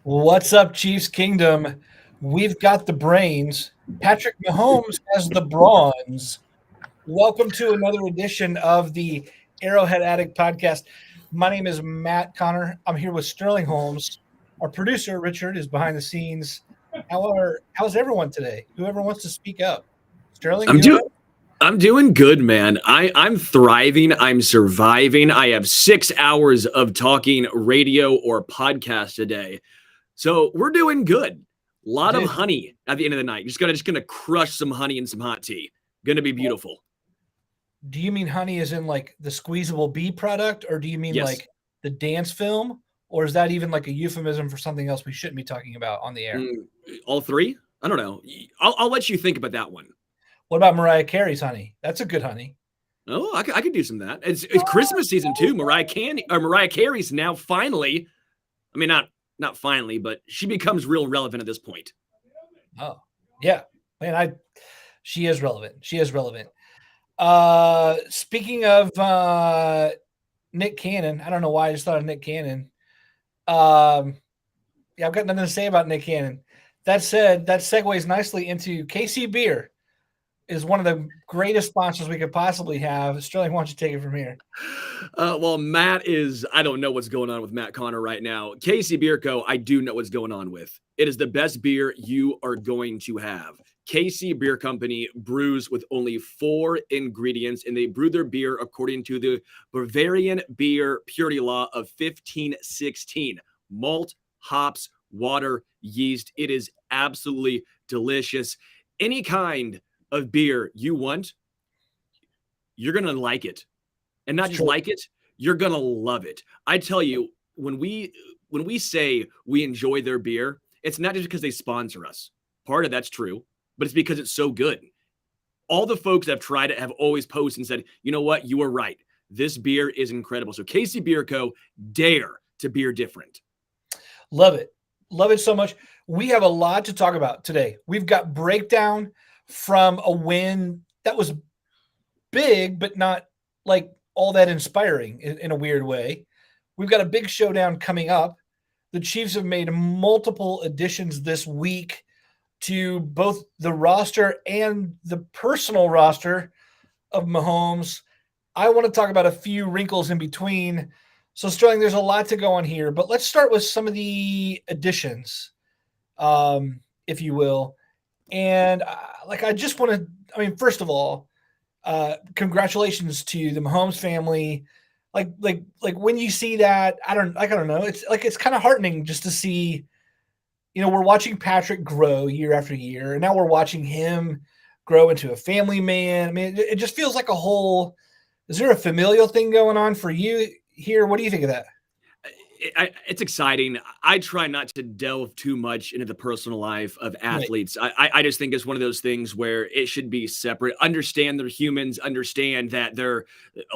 What's up, Chiefs Kingdom? We've got the brains. Patrick Mahomes has the bronze. Welcome to another edition of the Arrowhead Addict podcast. My name is Matt Conner. I'm here with Sterling Holmes. Our producer, Richard, is behind the scenes. How's everyone today? Whoever wants to speak up. Sterling, I'm you all doing right? I'm doing good, man. I'm thriving. I'm surviving. I have 6 hours of talking radio or podcast a day. So we're doing good. A lot of Dude, honey at the end of the night. Just gonna crush some honey and some hot tea. Gonna be beautiful. do you mean honey is in like the squeezable bee product, or do you mean Yes. like the dance film? Or is that even like a euphemism for something else we shouldn't be talking about on the air? Mm, all three? I don't know. I'll let you think about that one. What about Mariah Carey's honey? That's a good honey. Oh, I could do some of that. It's Christmas season too. Mariah Carey's now finally. I mean, not finally, but she becomes real relevant at this point. Oh, yeah. Man, she is relevant. She is relevant. Speaking of Nick Cannon, I don't know why I just thought of Nick Cannon. Yeah, I've got nothing to say about Nick Cannon. That said, that segues nicely into KC Beer is one of the greatest sponsors we could possibly have. Sterling, why don't you take it from here? Well, I don't know what's going on with Matt Conner right now. Casey Beer Co., I do know what's going on with. It is the best beer you are going to have. KC Beer Company brews with only 4 ingredients, and they brew their beer according to the Bavarian beer purity law of 1516. Malt, hops, water, yeast. It is absolutely delicious. Any kind of beer you want, you're going to like it. And not It's just true. like it, you're going to love it. I tell you, when we say we enjoy their beer, it's not just because they sponsor us. Part of that's true, but it's because it's so good. All the folks that have tried it have always posted and said, you know what, you were right. This beer is incredible. So Casey Beer Co., dare to beer different. Love it. Love it so much. We have a lot to talk about today. We've got breakdown from a win that was big, but not like all that inspiring in a weird way. We've got a big showdown coming up. The Chiefs have made multiple additions this week to both the roster and the personal roster of Mahomes. I want to talk about a few wrinkles in between. So, Sterling, there's a lot to go on here, but let's start with some of the additions, if you will. And I just want to, first of all, congratulations to the Mahomes family. Like when you see that, I don't know. It's kind of heartening just to see, we're watching Patrick grow year after year, and now we're watching him grow into a family man. I mean, it just feels like a whole. Is there a familial thing going on for you here? What do you think of that? It's exciting. I try not to delve too much into the personal life of Right. athletes. I just think it's one of those things where it should be separate. Understand they're humans. Understand that a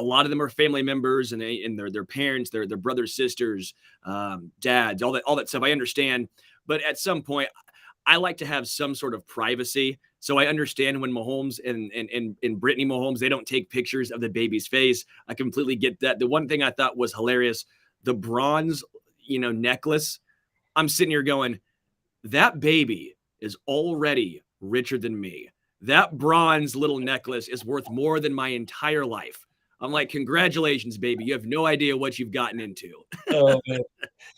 lot of them are family members and their parents, their brothers, sisters, dads, all that stuff. I understand, but at some point, I like to have some sort of privacy. So I understand when Mahomes and Brittany Mahomes, they don't take pictures of the baby's face. I completely get that. The one thing I thought was hilarious, the bronze, necklace. I'm sitting here going, that baby is already richer than me. That bronze little necklace is worth more than my entire life. I'm like, congratulations, baby. You have no idea what you've gotten into. Oh man,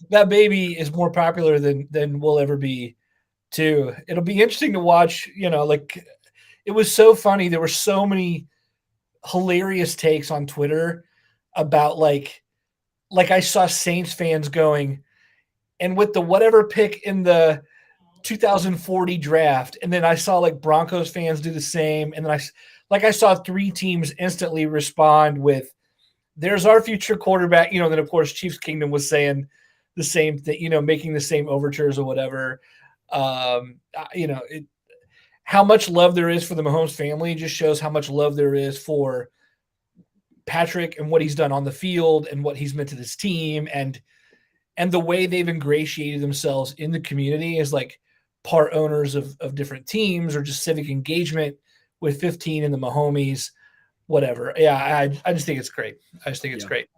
that baby is more popular than we'll ever be. Too. It'll be interesting to watch. It was so funny. There were so many hilarious takes on Twitter about like I saw Saints fans going, and with the whatever pick in the 2040 draft, and then I saw like Broncos fans do the same, and then I saw 3 teams instantly respond with, "There's our future quarterback." Then of course Chiefs Kingdom was saying the same thing, making the same overtures or whatever. How much love there is for the Mahomes family just shows how much love there is for Patrick and what he's done on the field and what he's meant to this team, and the way they've ingratiated themselves in the community as like part owners of different teams or just civic engagement with 15 and the Mahomies, whatever. Yeah, I just think it's great. I just think it's Yeah. great.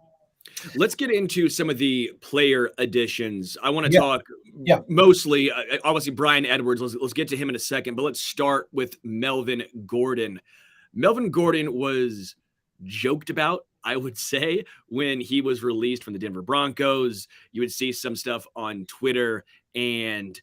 Let's get into some of the player additions. I want to Yeah. talk Yeah. mostly, obviously, Bryan Edwards. Let's get to him in a second, but let's start with Melvin Gordon. Melvin Gordon was joked about, I would say, when he was released from the Denver Broncos. You would see some stuff on Twitter, and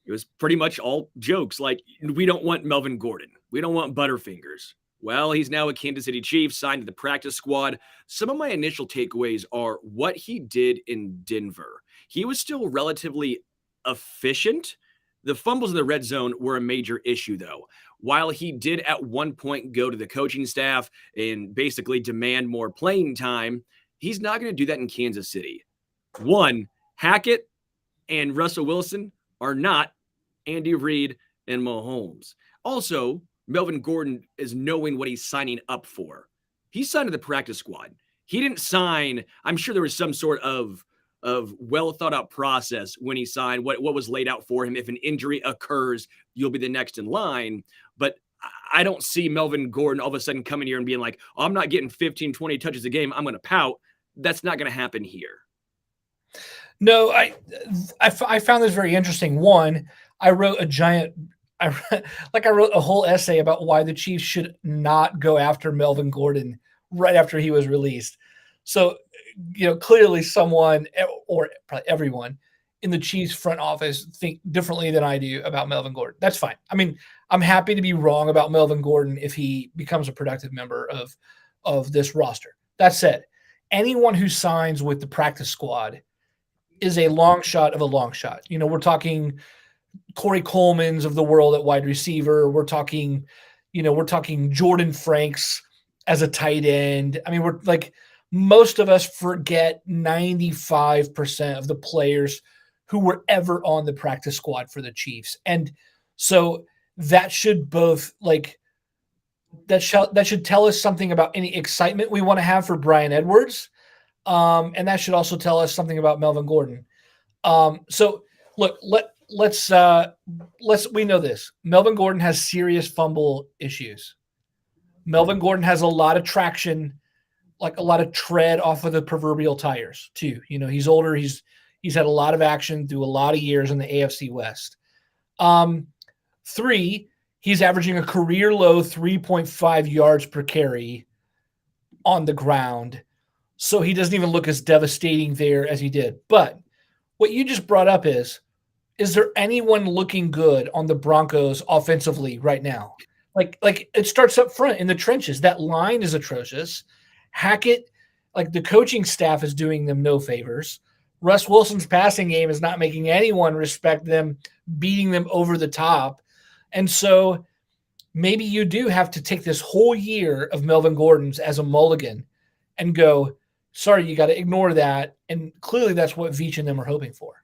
it was pretty much all jokes like, we don't want Melvin Gordon. We don't want Butterfingers. Well, he's now a Kansas City Chief, signed to the practice squad. Some of my initial takeaways are what he did in Denver. He was still relatively efficient. The fumbles in the red zone were a major issue, though. While he did at one point go to the coaching staff and basically demand more playing time, he's not going to do that in Kansas City. One, Hackett and Russell Wilson are not Andy Reid and Mahomes. Also, Melvin Gordon is knowing what he's signing up for. He signed to the practice squad. He didn't sign. I'm sure there was some sort of well thought out process when he signed, what was laid out for him. If an injury occurs, you'll be the next in line. But I don't see Melvin Gordon all of a sudden coming here and being like, oh, I'm not getting 15, 20 touches a game, I'm going to pout. That's not going to happen here. No, I found this very interesting. One, I wrote a whole essay about why the Chiefs should not go after Melvin Gordon right after he was released. So, clearly someone, or probably everyone in the Chiefs front office, think differently than I do about Melvin Gordon. That's fine. I mean, I'm happy to be wrong about Melvin Gordon if he becomes a productive member of this roster. That said, anyone who signs with the practice squad is a long shot of a long shot. We're talking Corey Coleman's of the world at wide receiver. We're talking Jordan Franks as a tight end. I mean, we're like, most of us forget 95% of the players who were ever on the practice squad for the Chiefs. And so that should that should tell us something about any excitement we want to have for Bryan Edwards. And that should also tell us something about Melvin Gordon. So look, let's we know this. Melvin Gordon has serious fumble issues. Melvin Gordon has a lot of traction, like a lot of tread off of the proverbial tires too. He's older. He's had a lot of action through a lot of years in the AFC West. 3, he's averaging a career low 3.5 yards per carry on the ground. So he doesn't even look as devastating there as he did. But what you just brought up is there anyone looking good on the Broncos offensively right now? Like it starts up front in the trenches. That line is atrocious. Hackett, like the coaching staff is doing them no favors. Russ Wilson's passing game is not making anyone respect them, beating them over the top. And so maybe you do have to take this whole year of Melvin Gordon's as a mulligan and go, sorry, you got to ignore that. And clearly that's what Veach and them are hoping for.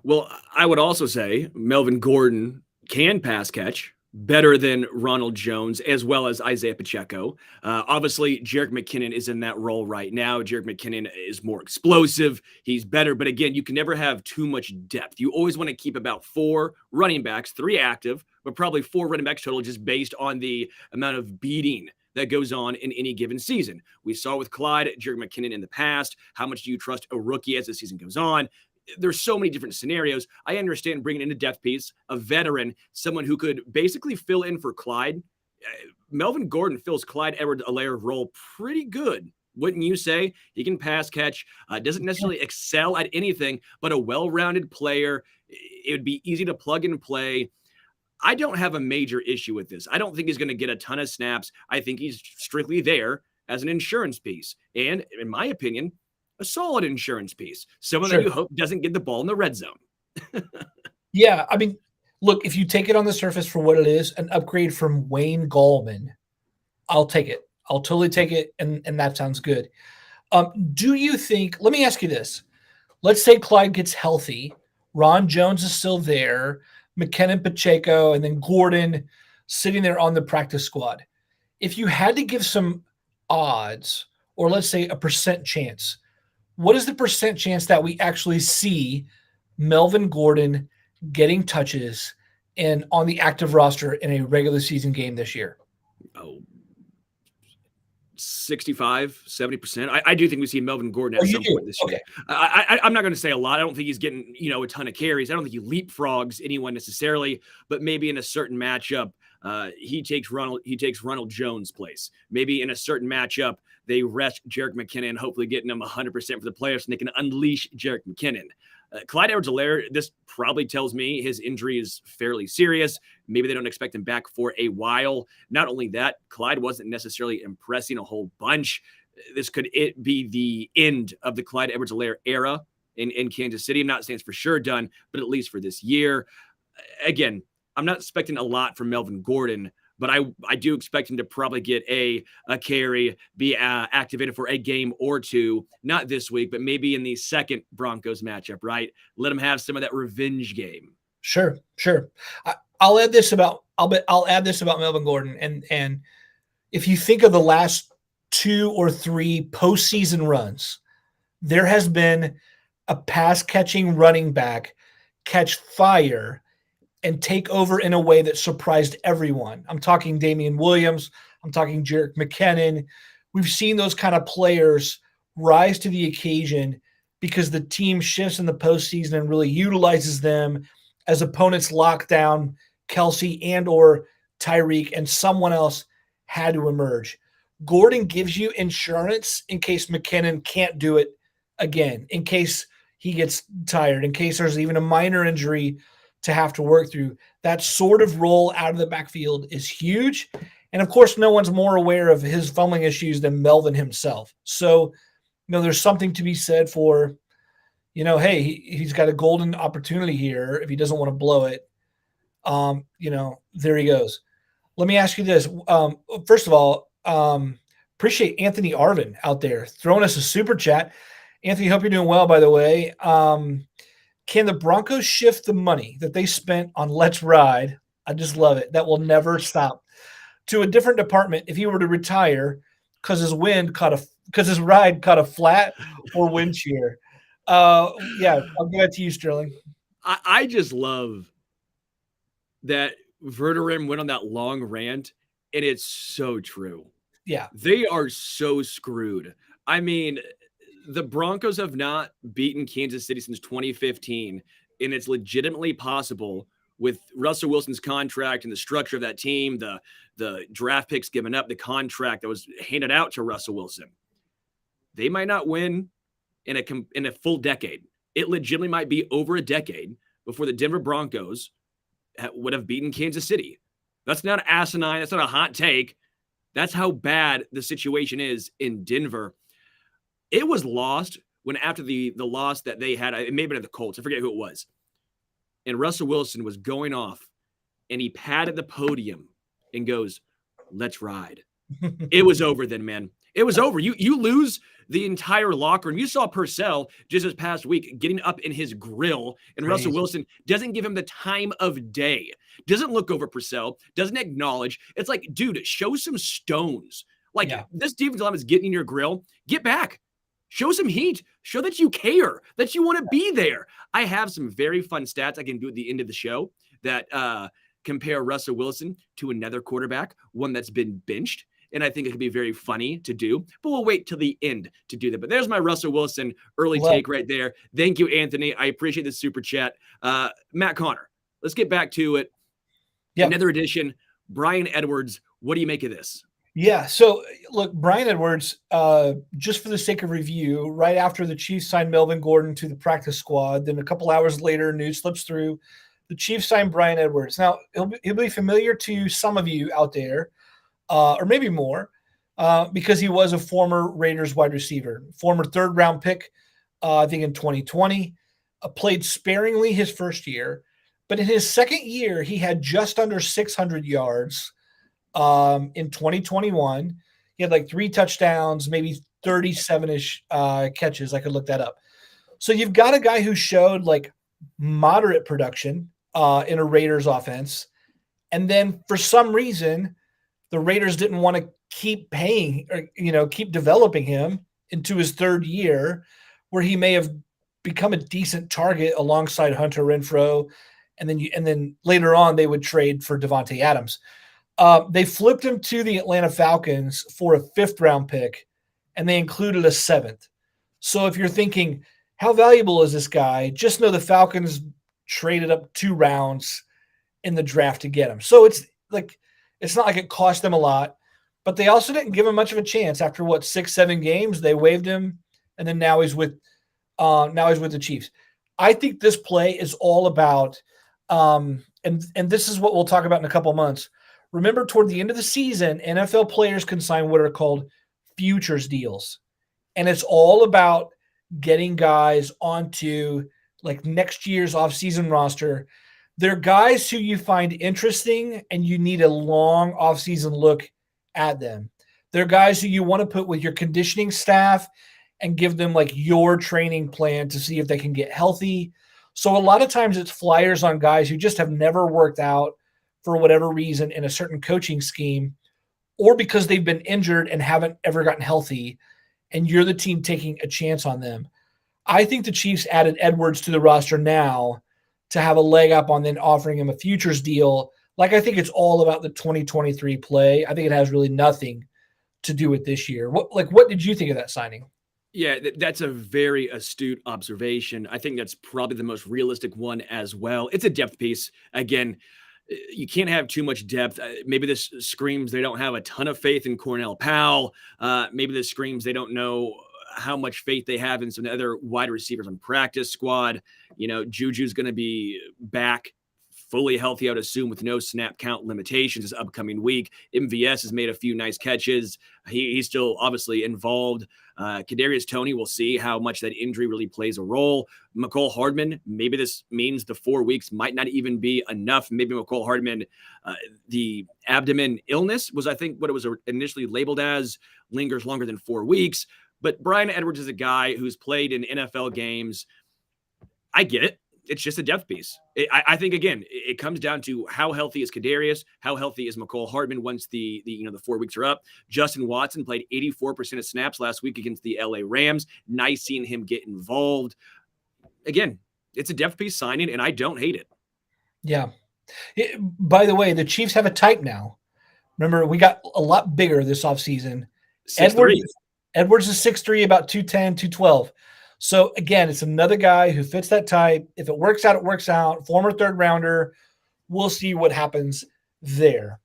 Well, I would also say Melvin Gordon can pass catch better than Ronald Jones, as well as Isaiah Pacheco. Obviously, Jerick McKinnon is in that role right now. Jerick McKinnon is more explosive. He's better. But again, you can never have too much depth. You always want to keep about 4 running backs, 3 active, but probably 4 running backs total, just based on the amount of beating that goes on in any given season. We saw with Clyde, Jerick McKinnon in the past. How much do you trust a rookie as the season goes on? There's so many different scenarios. I understand bringing in a depth piece, a veteran, someone who could basically fill in for Clyde. Melvin Gordon fills Clyde Edwards-Helaire role pretty good, wouldn't you say? He can pass catch, doesn't necessarily excel at anything, but a well-rounded player. It would be easy to plug and play. I don't have a major issue with this. I don't think he's going to get a ton of snaps. I think he's strictly there as an insurance piece. And in my opinion, a solid insurance piece. Someone that you hope doesn't get the ball in the red zone. Yeah. I mean, look, if you take it on the surface for what it is, an upgrade from Wayne Gallman, I'll take it. I'll totally take it. And that sounds good. Do you think, let me ask you this. Let's say Clyde gets healthy. Ron Jones is still there. McKinnon, Pacheco, and then Gordon sitting there on the practice squad. If you had to give some odds, or let's say a percent chance, what is the percent chance that we actually see Melvin Gordon getting touches and on the active roster in a regular season game this year? Oh, 65, 70%. I do think we see Melvin Gordon Oh, at you some do? point this year. Okay. I'm not going to say a lot. I don't think he's getting, a ton of carries. I don't think he leapfrogs anyone necessarily, but maybe in a certain matchup, he takes Ronald Jones' place. Maybe in a certain matchup, they rest Jerick McKinnon, hopefully getting him 100% for the playoffs, and they can unleash Jerick McKinnon. Clyde Edwards-Helaire, this probably tells me his injury is fairly serious. Maybe they don't expect him back for a while. Not only that, Clyde wasn't necessarily impressing a whole bunch. This could be the end of the Clyde Edwards-Helaire era in Kansas City. I'm not saying it's for sure done, but at least for this year. Again, I'm not expecting a lot from Melvin Gordon, but I do expect him to probably get a carry, be activated for a game or two, not this week, but maybe in the second Broncos matchup, right? Let him have some of that revenge game. Sure. I'll add this about Melvin Gordon, and if you think of the last 2 or 3 postseason runs, there has been a pass catching running back catch fire and take over in a way that surprised everyone. I'm talking Damian Williams. I'm talking Jerick McKinnon. We've seen those kind of players rise to the occasion because the team shifts in the postseason and really utilizes them as opponents lock down Kelce and or Tyreek, and someone else had to emerge. Gordon gives you insurance in case McKinnon can't do it again, in case he gets tired, in case there's even a minor injury to have to work through. That sort of role out of the backfield is huge. And of course, no one's more aware of his fumbling issues than Melvin himself. So, there's something to be said for, hey, he's got a golden opportunity here if he doesn't want to blow it. There he goes. Let me ask you this. First of all, appreciate Anthony Arvin out there throwing us a super chat. Anthony, hope you're doing well, by the way. Can the Broncos shift the money that they spent on Let's Ride? I just love it. That will never stop. To a different department if he were to retire because his ride caught a flat or wind shear. Yeah, I'll give it to you, Sterling. I just love that Verderam went on that long rant, and it's so true. Yeah. They are so screwed. I mean, the Broncos have not beaten Kansas City since 2015, and it's legitimately possible with Russell Wilson's contract and the structure of that team, the draft picks given up, the contract that was handed out to Russell Wilson. They might not win in a full decade. It legitimately might be over a decade before the Denver Broncos would have beaten Kansas City. That's not asinine. That's not a hot take. That's how bad the situation is in Denver. It was lost when after the loss that they had, it may have been at the Colts. I forget who it was. And Russell Wilson was going off, and he patted the podium and goes, "Let's ride." It was over then, man. It was over. You lose the entire locker room. You saw Purcell just this past week getting up in his grill, and Crazy. Russell Wilson doesn't give him the time of day. Doesn't look over Purcell. Doesn't acknowledge. It's like, dude, show some stones. Like, This defensive line is getting in your grill. Get back. Show some heat. Show that you care, that you want to be there. I have some very fun stats I can do at the end of the show that compare Russell Wilson to another quarterback, one that's been benched. And I think it could be very funny to do, but we'll wait till the end to do that. But there's my Russell Wilson early take right there. Thank you, Anthony. I appreciate the super chat. Matt Conner, let's get back to it. Yep. Another edition. Bryan Edwards, what do you make of this? Yeah, so look, Bryan Edwards, just for the sake of review, right after the Chiefs signed Melvin Gordon to the practice squad, then a couple hours later, news slips through, the Chiefs signed Bryan Edwards. Now, he'll be familiar to some of you out there, or maybe more, because he was a former Raiders wide receiver, former third-round pick, I think in 2020, played sparingly his first year, but in his second year, he had just under 600 yards. In 2021, he had like 3 touchdowns, maybe 37-ish catches. I could look that up. So you've got a guy who showed like moderate production in a Raiders offense. And then for some reason, the Raiders didn't want to keep paying or, keep developing him into his third year where he may have become a decent target alongside Hunter Renfrow. And then later on they would trade for Devontae Adams. They flipped him to the Atlanta Falcons for a 5th-round pick, and they included a 7th. So if you're thinking, how valuable is this guy? Just know the Falcons traded up 2 rounds in the draft to get him. So it's not like it cost them a lot, but they also didn't give him much of a chance. After 6-7 games, they waived him, and then now he's with the Chiefs. I think this play is all about, and this is what we'll talk about in a couple months. Remember, toward the end of the season, NFL players can sign what are called futures deals. And it's all about getting guys onto next year's offseason roster. They're guys who you find interesting and you need a long offseason look at them. They're guys who you want to put with your conditioning staff and give them your training plan to see if they can get healthy. So a lot of times it's flyers on guys who just have never worked out for whatever reason in a certain coaching scheme, or because they've been injured and haven't ever gotten healthy, and you're the team taking a chance on them. I think the Chiefs added Edwards to the roster now to have a leg up on then offering him a futures deal. I think it's all about the 2023 play. I think it has really nothing to do with this year. What did you think of that signing? Yeah, that's a very astute observation. I think that's probably the most realistic one as well. It's a depth piece. Again, you can't have too much depth. Maybe this screams they don't have a ton of faith in Cornell Powell. Maybe this screams they don't know how much faith they have in some other wide receivers on practice squad. Juju's going to be back fully healthy, I would assume, with no snap count limitations this upcoming week. MVS has made a few nice catches. He's still obviously involved. Kadarius Toney, we'll see how much that injury really plays a role. McCole Hardman, maybe this means the 4 weeks might not even be enough. Maybe McCole Hardman, the abdomen illness was, I think, what it was initially labeled as, lingers longer than 4 weeks. But Bryan Edwards is a guy who's played in NFL games. I get it. It's just a depth piece. I think, again, it comes down to how healthy is Kadarius, how healthy is McCole Hardman once the 4 weeks are up. Justin Watson played 84% of snaps last week against the LA Rams. Nice seeing him get involved. Again, it's a depth piece signing, and I don't hate it. Yeah. By the way, the Chiefs have a type now. Remember, we got a lot bigger this offseason. Edwards is 6'3", about 210, 212. So, again, it's another guy who fits that type. If it works out, it works out. Former 3rd rounder. We'll see what happens there.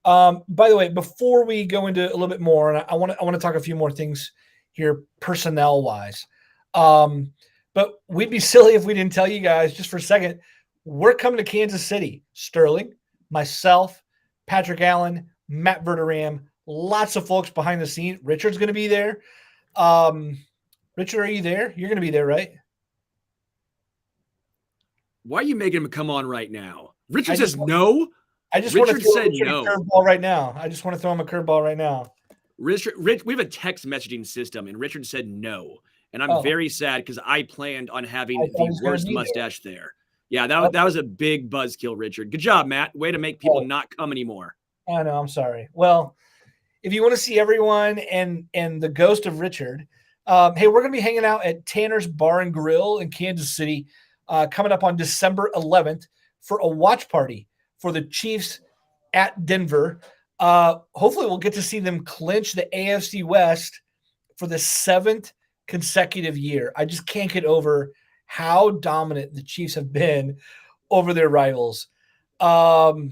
By the way, before we go into a little bit more, and I want to talk a few more things here personnel-wise. But we'd be silly if we didn't tell you guys, just for a second, we're coming to Kansas City. Sterling, myself, Patrick Allen, Matt Verderam, lots of folks behind the scenes. Richard's going to be there. Richard, are you there? You're going to be there, right? Why are you making him come on right now? Richard says no. I just want to throw Richard a curveball right now. I just want to throw him a curveball right now. Rich, we have a text messaging system, and Richard said no. And I'm very sad because I planned on having the worst mustache there. Yeah, that was a big buzzkill, Richard. Good job, Matt. Way to make people not come anymore. I know. I'm sorry. Well, if you want to see everyone and the ghost of Richard, hey, we're going to be hanging out at Tanner's Bar and Grill in Kansas City coming up on December 11th for a watch party for the Chiefs at Denver. Hopefully we'll get to see them clinch the AFC West for the 7th consecutive year. I just can't get over how dominant the Chiefs have been over their rivals. So,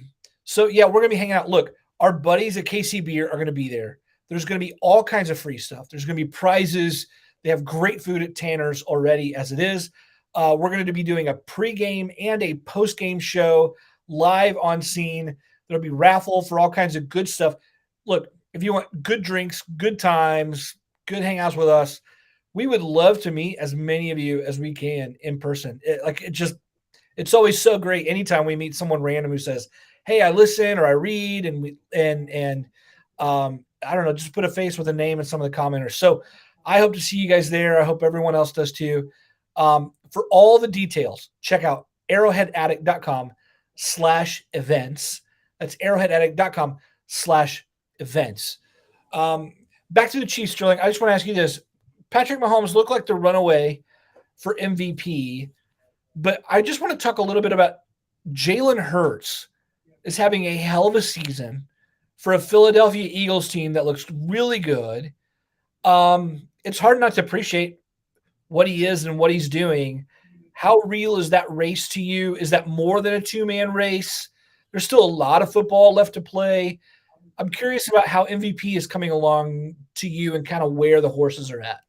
yeah, we're going to be hanging out. Look, our buddies at KC Beer are going to be there. There's going to be all kinds of free stuff. There's going to be prizes. They have great food at Tanner's already as it is. We're going to be doing a pregame and a postgame show live on scene. There'll be raffle for all kinds of good stuff. Look, if you want good drinks, good times, good hangouts with us, we would love to meet as many of you as we can in person. It's always so great anytime we meet someone random who says, hey, I listen or I read, and I don't know, just put a face with a name in some of the commenters. So I hope to see you guys there. I hope everyone else does too. For all the details, check out arrowheadaddict.com/events. That's arrowheadaddict.com/events. Back to the Chiefs, Sterling. I just want to ask you this. Patrick Mahomes looked like the runaway for MVP, but I just want to talk a little bit about Jalen Hurts is having a hell of a season. for a Philadelphia Eagles team that looks really good. It's hard not to appreciate what he is and what he's doing. How real is that race to you? Is that more than a two-man race? There's still a lot of football left to play. I'm curious about how MVP is coming along to you and kind of where the horses are at.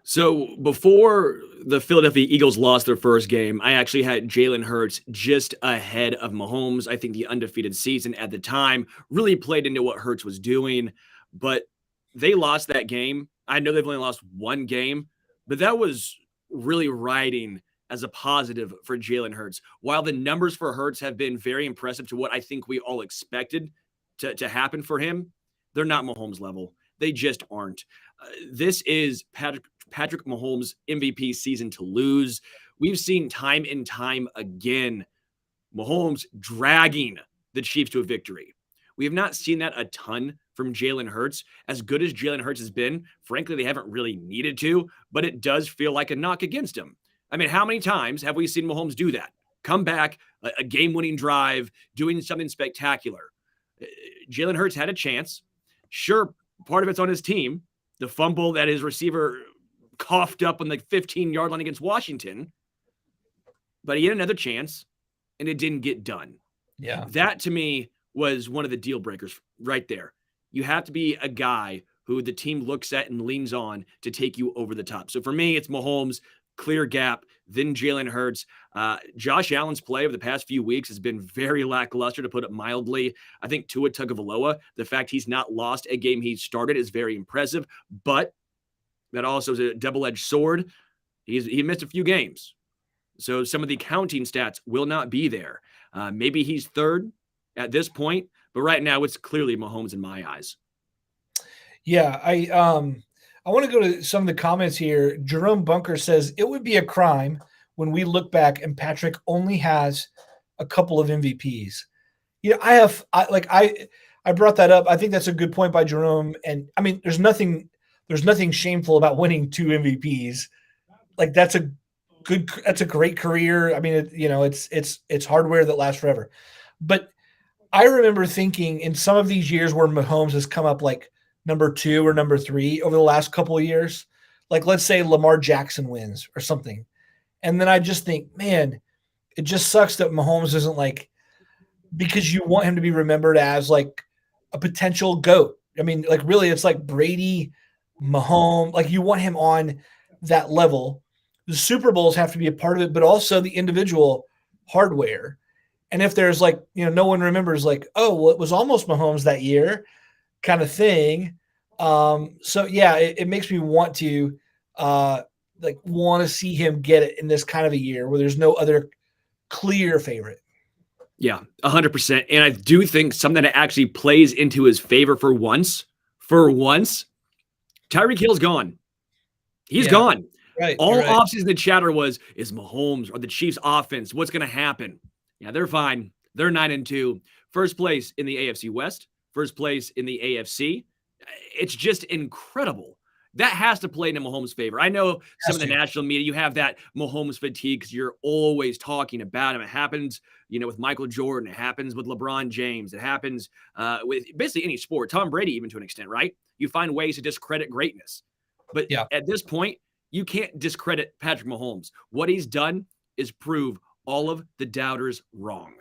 So before the Philadelphia Eagles lost their first game, I actually had Jalen Hurts just ahead of Mahomes. I think the undefeated season at the time really played into what Hurts was doing, but they lost that game. I know they've only lost one game, but that was really riding as a positive for Jalen Hurts. While the numbers for Hurts have been very impressive to what I think we all expected to happen for him, they're not Mahomes level. They just aren't. This is Patrick Mahomes' MVP season to lose. We've seen time and time again Mahomes dragging the Chiefs to a victory. We have not seen that a ton from Jalen Hurts. As good as Jalen Hurts has been, frankly, they haven't really needed to, but it does feel like a knock against him. I mean, how many times have we seen Mahomes do that? Come back, a game-winning drive, doing something spectacular. Jalen Hurts had a chance. Sure, part of it's on his team. The fumble that his receiver coughed up on the 15-yard line against Washington. But he had another chance, and it didn't get done. Yeah. That, to me, was one of the deal breakers right there. You have to be a guy who the team looks at and leans on to take you over the top. So for me, it's Mahomes, clear gap, then Jalen Hurts. Josh Allen's play over the past few weeks has been very lackluster, to put it mildly. I think Tua Tagovailoa, the fact he's not lost a game he started is very impressive, but that also is a double-edged sword. He missed a few games. So some of the counting stats will not be there. Maybe he's third at this point, but right now it's clearly Mahomes in my eyes. Yeah, I want to go to some of the comments here. Jerome Bunker says it would be a crime when we look back and Patrick only has a couple of MVPs. You know, I brought that up. I think that's a good point by Jerome. And I mean, there's nothing shameful about winning two MVPs. Like that's a great career. I mean, it's hardware that lasts forever. But I remember thinking in some of these years where Mahomes has come up like number 2 or number 3 over the last couple of years, like let's say Lamar Jackson wins or something. And then I just think, man, it just sucks that Mahomes isn't like, because you want him to be remembered as like a potential GOAT. I mean, like really it's like Brady, Mahomes, like you want him on that level. The Super Bowls have to be a part of it, but also the individual hardware. And if there's like, no one remembers like, oh, well, it was almost Mahomes that year kind of thing. So yeah, it makes me want to see him get it in this kind of a year where there's no other clear favorite. Yeah, 100%. And I do think something that actually plays into his favor for once, Tyreek Hill's gone. He's gone. Right. All offseason the chatter was, is Mahomes or the Chiefs offense, what's going to happen? Yeah, they're fine. They're 9-2. First place in the AFC West. First place in the AFC. It's just incredible. That has to play into Mahomes' favor. I know some of the national media, you have that Mahomes fatigue because you're always talking about him. It happens, with Michael Jordan. It happens with LeBron James. It happens with basically any sport. Tom Brady, even to an extent, right? You find ways to discredit greatness. But at this point, you can't discredit Patrick Mahomes. What he's done is prove all of the doubters wrong.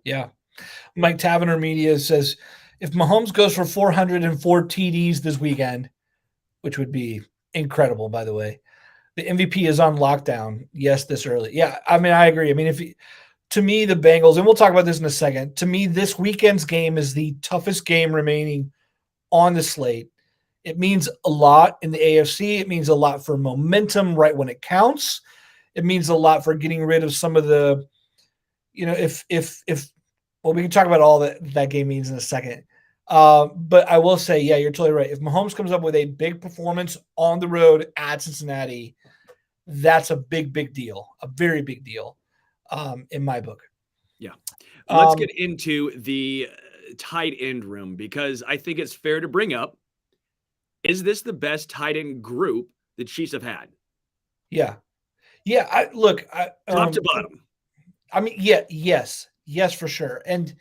Yeah. Mike Tavener Media says, if Mahomes goes for 404 TDs this weekend, which would be incredible, by the way, the MVP is on lockdown. Yes, this early. Yeah, I mean, I agree. I mean, to me, the Bengals, and we'll talk about this in a second, to me, this weekend's game is the toughest game remaining on the slate. It means a lot in the AFC. It means a lot for momentum right when it counts. It means a lot for getting rid of some of the, well, we can talk about all that game means in a second. But I will say, yeah, you're totally right. If Mahomes comes up with a big performance on the road at Cincinnati, that's a big, big deal, a very big deal in my book. Yeah. Let's get into the tight end room because I think it's fair to bring up, is this the best tight end group the Chiefs have had? Yeah. Yeah. Top to bottom. I mean, yeah, yes, for sure. And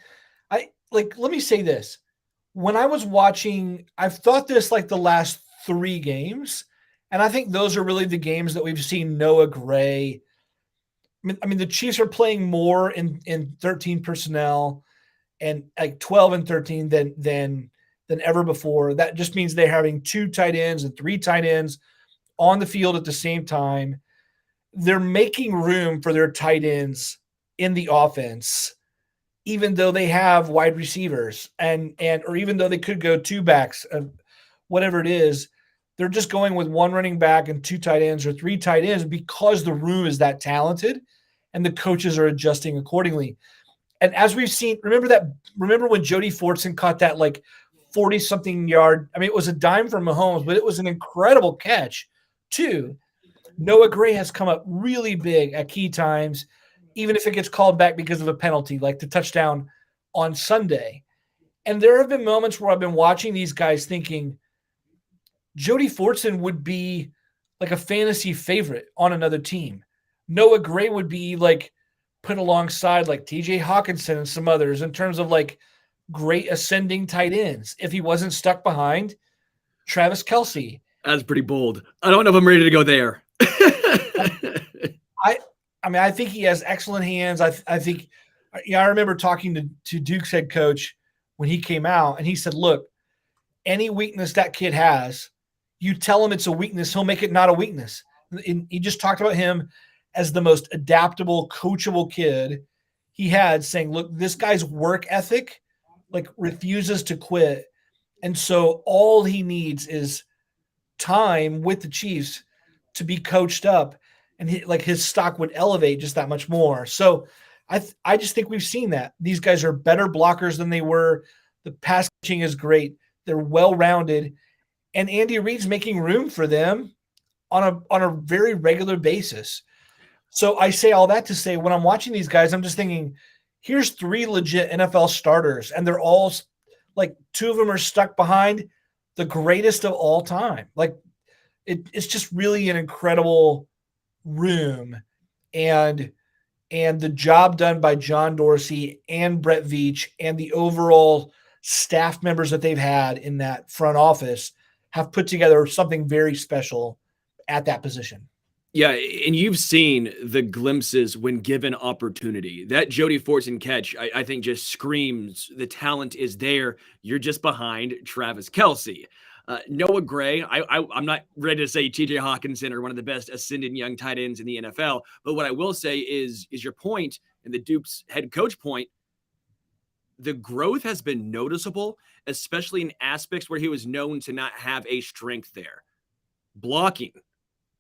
let me say this. when I was watching, I've thought this like the last 3 games, and I think those are really the games that we've seen Noah Gray. I mean, the Chiefs are playing more in 13 personnel and like 12 and 13 than ever before. That just means they're having 2 tight ends and 3 tight ends on the field at the same time. They're making room for their tight ends in the offense, even though they have wide receivers and or even though they could go 2 backs, whatever it is, they're just going with 1 running back and 2 tight ends or 3 tight ends because the room is that talented and the coaches are adjusting accordingly. And as we've seen, remember when Jody Fortson caught that like 40 something yard? I mean, it was a dime from Mahomes, but it was an incredible catch too. Noah Gray has come up really big at key times, even if it gets called back because of a penalty, like the touchdown on Sunday. And there have been moments where I've been watching these guys thinking Jody Fortson would be like a fantasy favorite on another team. Noah Gray would be like put alongside like TJ Hawkinson and some others in terms of like great ascending tight ends if he wasn't stuck behind Travis Kelce. That's pretty bold. I don't know if I'm ready to go there. I mean, I think he has excellent hands. I think, I remember talking to Duke's head coach when he came out, and he said, look, any weakness that kid has, you tell him it's a weakness, he'll make it not a weakness. And he just talked about him as the most adaptable, coachable kid he had, saying, look, this guy's work ethic, like, refuses to quit. And so all he needs is time with the Chiefs to be coached up, and his stock would elevate just that much more. So I just think we've seen that. These guys are better blockers than they were. The pass catching is great. They're well-rounded. And Andy Reid's making room for them on a very regular basis. So I say all that to say, when I'm watching these guys, I'm just thinking, here's 3 legit NFL starters, and they're all like 2 of them are stuck behind the greatest of all time. Like it's just really an incredible room, and the job done by John Dorsey and Brett Veach and the overall staff members that they've had in that front office have put together something very special at that position. Yeah, and you've seen the glimpses when given opportunity. That Jody Fortson catch, I think, just screams the talent is there. You're just behind Travis Kelce. Noah Gray, I'm not ready to say TJ Hawkinson or one of the best ascending young tight ends in the NFL, but what I will say is your point and the Duke's head coach point, the growth has been noticeable, especially in aspects where he was known to not have a strength there. Blocking.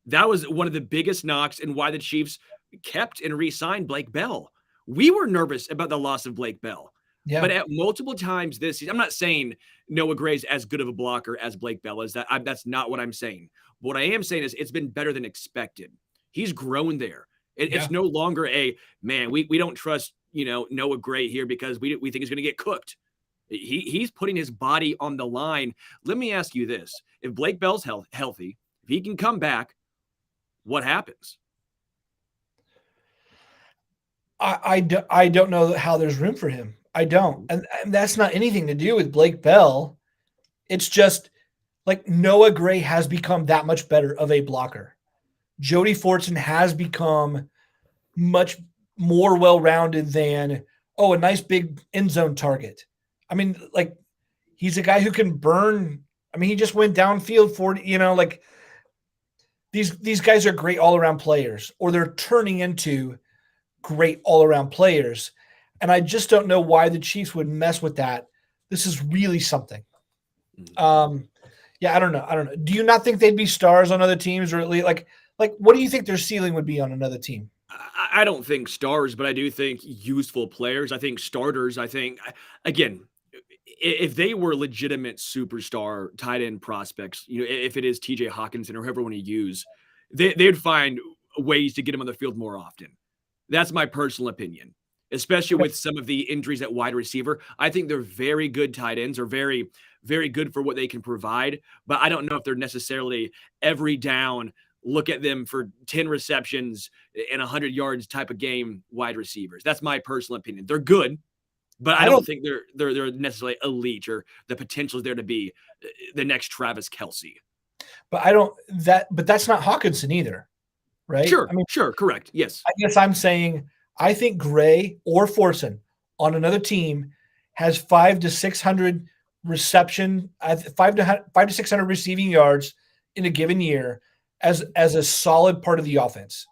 That was one of the biggest knocks and why the Chiefs kept and re-signed Blake Bell. We were nervous about the loss of Blake Bell. Yeah. But at multiple times this season, I'm not saying Noah Gray's as good of a blocker as Blake Bell is. That's not what I'm saying. But what I am saying is it's been better than expected. He's grown there. It's no longer we don't trust, Noah Gray here because we think he's going to get cooked. He's putting his body on the line. Let me ask you this. If Blake Bell's healthy, if he can come back, what happens? I don't know how there's room for him. I don't. And that's not anything to do with Blake Bell. It's just like Noah Gray has become that much better of a blocker. Jody Fortson has become much more well-rounded than, a nice big end zone target. I mean, like, he's a guy who can burn. I mean, he just went downfield 40, like, these guys are great all-around players, or they're turning into great all-around players. And I just don't know why the Chiefs would mess with that. This is really something. I don't know. Do you not think they'd be stars on other teams, or at least like what do you think their ceiling would be on another team? I don't think stars, but I do think useful players. I think starters. I think, again, if they were legitimate superstar tight end prospects, if it is TJ Hawkinson or whoever want to use, they'd find ways to get him on the field more often. That's my personal opinion, especially with some of the injuries at wide receiver. I think they're very good tight ends, or very, very good for what they can provide, but I don't know if they're necessarily every down, look at them for 10 receptions and 100 yards type of game wide receivers. That's my personal opinion. They're good, but I don't think they're necessarily elite or the potential is there to be the next Travis Kelce. But that's not Hawkinson either, right? Sure, I mean, sure, correct. Yes. I guess I'm saying I think Gray or Forson on another team has 500 to 600 reception, 500 to 600 receiving yards in a given year as a solid part of the offense.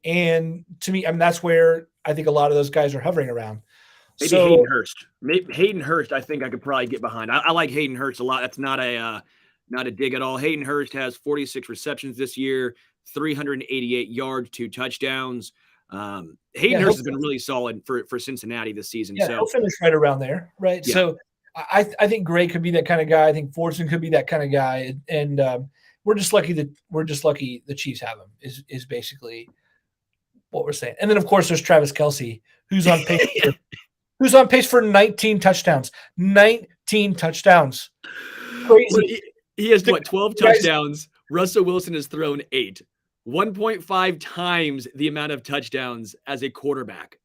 And to me, I mean, that's where I think a lot of those guys are hovering around. Maybe Hayden Hurst. Hayden Hurst, I think I could probably get behind. I like Hayden Hurst a lot. That's not a dig at all. Hayden Hurst has 46 receptions this year, 388 yards, 2 touchdowns. Hayden Hurst has been really solid for Cincinnati this season. Yeah, so he'll finish right around there, right? Yeah. So I think Gray could be that kind of guy. I think Fortson could be that kind of guy, and we're just lucky the Chiefs have him. Is basically what we're saying. And then of course there's Travis Kelce, who's on pace for 19 touchdowns. 19 touchdowns. Crazy. Well, he has 12 touchdowns. Russell Wilson has thrown 8. 1.5 times the amount of touchdowns as a quarterback.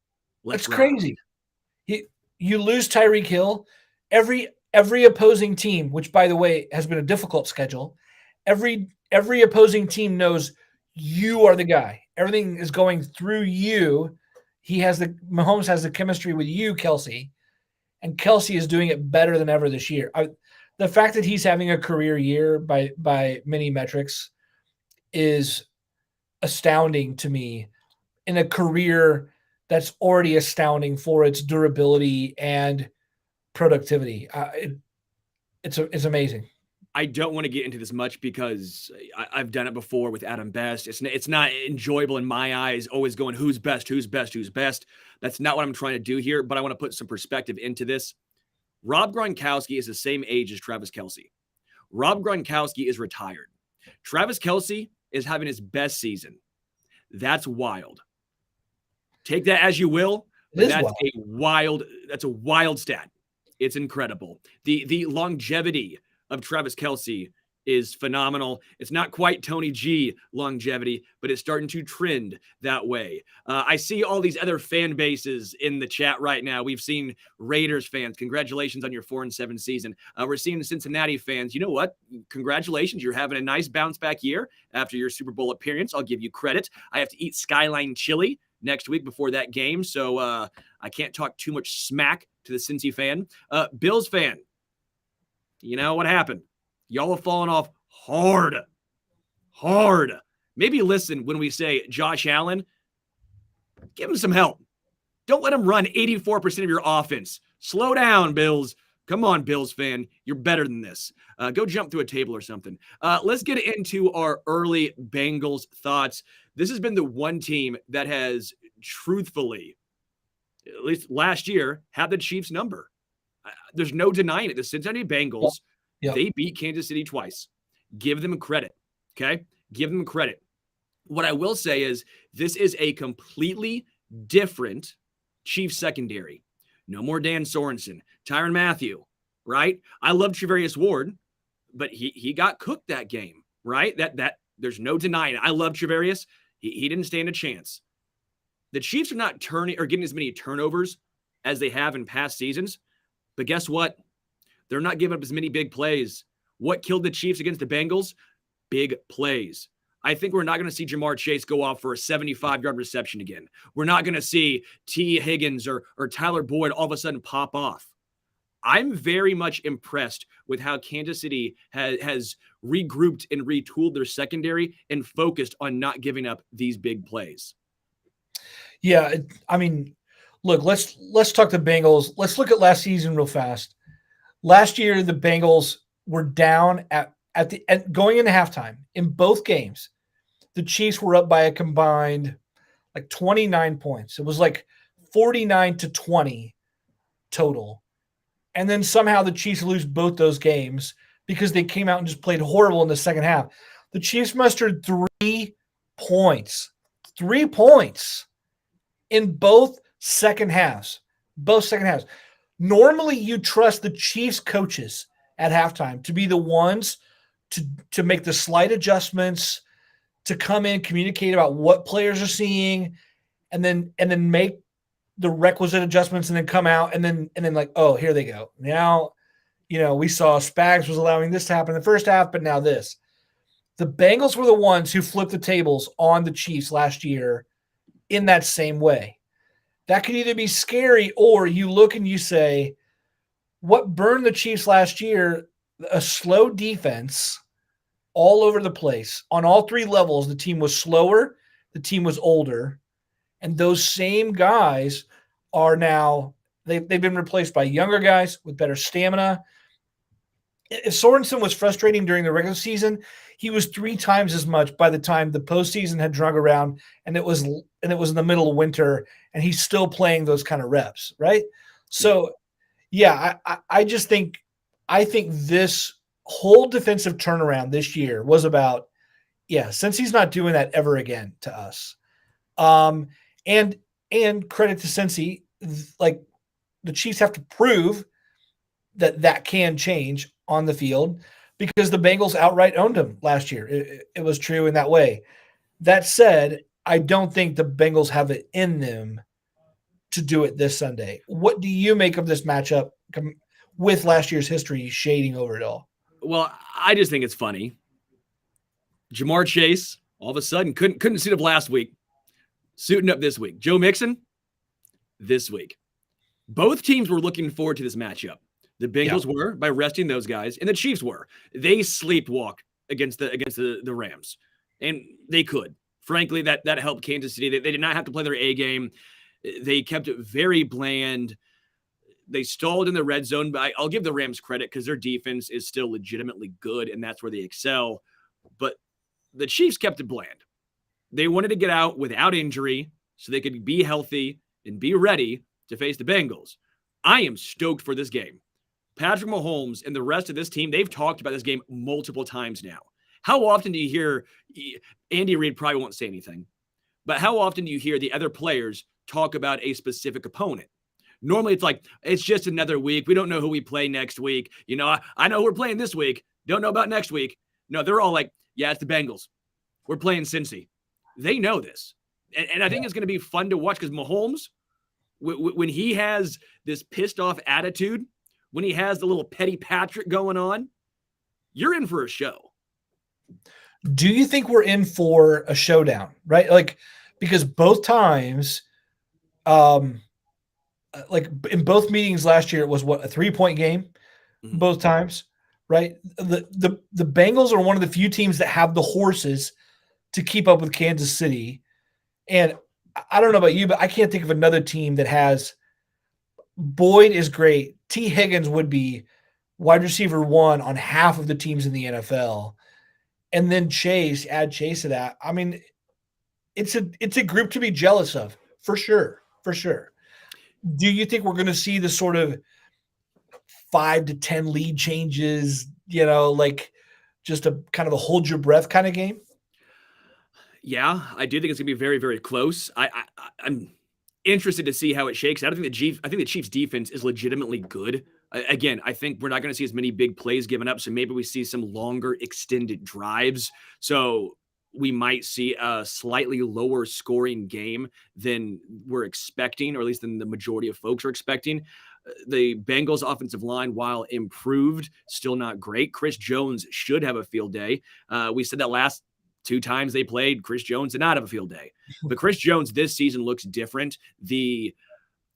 That's crazy. You lose Tyreek Hill. Every opposing team, which by the way has been a difficult schedule, every opposing team knows you are the guy. Everything is going through you. Mahomes has the chemistry with you, Kelce, and Kelce is doing it better than ever this year. The fact that he's having a career year by many metrics is astounding to me in a career that's already astounding for its durability and productivity. It's amazing. I don't want to get into this much because I've done it before with Adam Best. It's not enjoyable in my eyes, always going, who's best. That's not what I'm trying to do here, but I want to put some perspective into this. Rob Gronkowski is the same age as Travis Kelce. Rob Gronkowski is retired. Travis Kelce is having his best season. That's wild. Take that as you will. That's a wild stat. It's incredible. The longevity of Travis Kelce is phenomenal. It's not quite Tony G longevity, but it's starting to trend that way. I see all these other fan bases in the chat right now. We've seen Raiders fans. Congratulations on your 4-7 season. We're seeing Cincinnati fans. You know what? Congratulations. You're having a nice bounce back year after your Super Bowl appearance. I'll give you credit. I have to eat Skyline chili next week before that game, so I can't talk too much smack to the Cincy fan. Bills fan, you know what happened? Y'all have fallen off hard. Maybe listen when we say Josh Allen, give him some help. Don't let him run 84% of your offense. Slow down, Bills. Come on, Bills fan. You're better than this. Go jump through a table or something. Let's get into our early Bengals thoughts. This has been the one team that has truthfully, at least last year, had the Chiefs number. There's no denying it. The Cincinnati Bengals, they beat Kansas City twice. Give them credit, okay? Give them credit. What I will say is this is a completely different Chiefs secondary. No more Dan Sorensen, Tyrann Mathieu, right? I love Travarius Ward, but he got cooked that game, right? That there's no denying it. I love Travarius. He didn't stand a chance. The Chiefs are not turning or getting as many turnovers as they have in past seasons, but guess what? They're not giving up as many big plays. What killed the Chiefs against the Bengals? Big plays. I think we're not going to see Jamar Chase go off for a 75-yard reception again. We're not going to see T. Higgins or Tyler Boyd all of a sudden pop off. I'm very much impressed with how Kansas City has regrouped and retooled their secondary and focused on not giving up these big plays. Yeah, I mean, look, let's talk the Bengals. Let's look at last season real fast. Last year, the Bengals were down at the end, going into halftime in both games. The Chiefs were up by a combined like 29 points. It was like 49-20 total. And then somehow the Chiefs lose both those games because they came out and just played horrible in the second half. The Chiefs mustered 3 points. 3 points in both second halves. Both second halves. Normally, you trust the Chiefs coaches at halftime to be the ones to make the slight adjustments, to come in, communicate about what players are seeing, and then make the requisite adjustments and then come out and then like, oh, here they go. Now, we saw Spags was allowing this to happen in the first half, but now this. The Bengals were the ones who flipped the tables on the Chiefs last year in that same way. That could either be scary, or you look and you say, what burned the Chiefs last year? A slow defense all over the place. On all three levels, the team was slower, the team was older, and those same guys are now they've been replaced by younger guys with better stamina. If Sorensen was frustrating during the regular season, he was 3 times as much by the time the postseason had drug around, and it was in the middle of winter, and he's still playing those kind of reps, right? So, yeah, I just think this whole defensive turnaround this year was about, since he's not doing that ever again to us. And credit to Cincy, like the Chiefs have to prove that can change on the field, because the Bengals outright owned him last year. It was true in that way. That said, I don't think the Bengals have it in them to do it this Sunday. What do you make of this matchup with last year's history shading over it all? Well, I just think it's funny. Jamar Chase, all of a sudden, couldn't suit up last week. Suiting up this week. Joe Mixon, this week. Both teams were looking forward to this matchup. The Bengals were, by resting those guys, and the Chiefs were. They sleepwalked against the Rams, and they could. Frankly, that helped Kansas City. They did not have to play their A game. They kept it very bland. They stalled in the red zone, but I'll give the Rams credit because their defense is still legitimately good, and that's where they excel. But the Chiefs kept it bland. They wanted to get out without injury so they could be healthy and be ready to face the Bengals. I am stoked for this game. Patrick Mahomes and the rest of this team, they've talked about this game multiple times now. How often do you hear, Andy Reid probably won't say anything, but how often do you hear the other players talk about a specific opponent? Normally it's like, it's just another week. We don't know who we play next week. I know we're playing this week. Don't know about next week. No, they're all like, yeah, it's the Bengals. We're playing Cincy. They know this. And I think it's going to be fun to watch because Mahomes, when he has this pissed off attitude, when he has the little petty Patrick going on, you're in for a show. Do you think we're in for a showdown, right? Like, because both times, like in both meetings last year, it was a 3-point game, both times, right? The Bengals are one of the few teams that have the horses to keep up with Kansas City. And I don't know about you, but I can't think of another team that has Boyd is great. T. Higgins would be wide receiver 1 on half of the teams in the NFL. And then add Chase to that. I mean, it's a group to be jealous of, for sure. For sure. Do you think we're going to see the sort of 5 to 10 lead changes, like just a kind of a hold your breath kind of game? Yeah, I do think it's going to be very, very close. I'm interested to see how it shakes out. I think the Chiefs defense is legitimately good. Again, I think we're not going to see as many big plays given up, so maybe we see some longer extended drives. So we might see a slightly lower scoring game than we're expecting, or at least than the majority of folks are expecting. The Bengals offensive line, while improved, still not great. Chris Jones should have a field day. We said that last 2 times they played, Chris Jones did not have a field day. But Chris Jones this season looks different. The